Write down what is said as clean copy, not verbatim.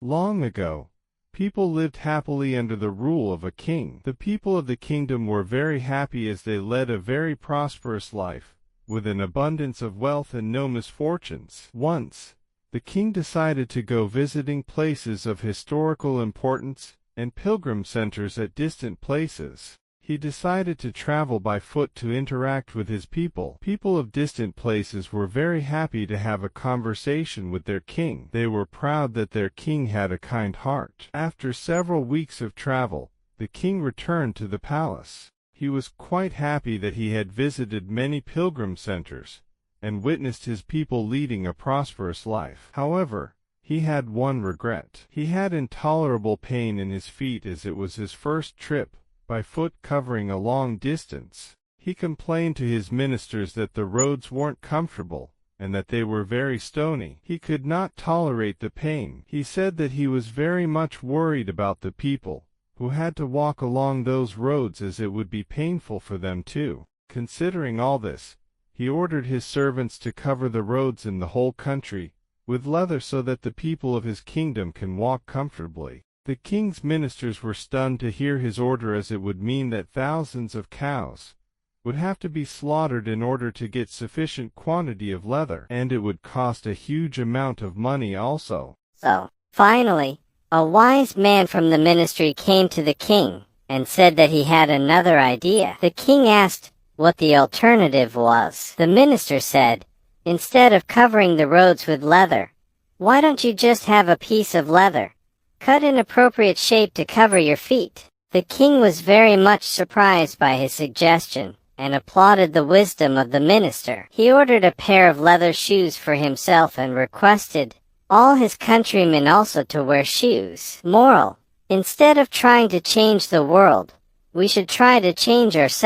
Long ago, people lived happily under the rule of a king. The people of the kingdom were very happy as they led a very prosperous life, with an abundance of wealth and no misfortunes. Once, the king decided to go visiting places of historical importance and pilgrim centers at distant places. He decided to travel by foot to interact with his people. People of distant places were very happy to have a conversation with their king. They were proud that their king had a kind heart. After several weeks of travel, the king returned to the palace. He was quite happy that he had visited many pilgrim centers and witnessed his people leading a prosperous life. However, he had one regret. He had intolerable pain in his feet as it was his first trip by foot covering a long distance. He complained to his ministers that the roads weren't comfortable and that they were very stony. He could not tolerate the pain. He said that he was very much worried about the people who had to walk along those roads as it would be painful for them too. Considering all this, he ordered his servants to cover the roads in the whole country with leather so that the people of his kingdom can walk comfortably. The king's ministers were stunned to hear his order, as it would mean that thousands of cows would have to be slaughtered in order to get sufficient quantity of leather, and it would cost a huge amount of money also. So, finally, a wise man from the ministry came to the king and said that he had another idea. The king asked what the alternative was. The minister said, "Instead of covering the roads with leather, why don't you just have a piece of leather cut in appropriate shape to cover your feet?" The king was very much surprised by his suggestion and applauded the wisdom of the minister. He ordered a pair of leather shoes for himself and requested all his countrymen also to wear shoes. Moral: instead of trying to change the world, we should try to change ourselves.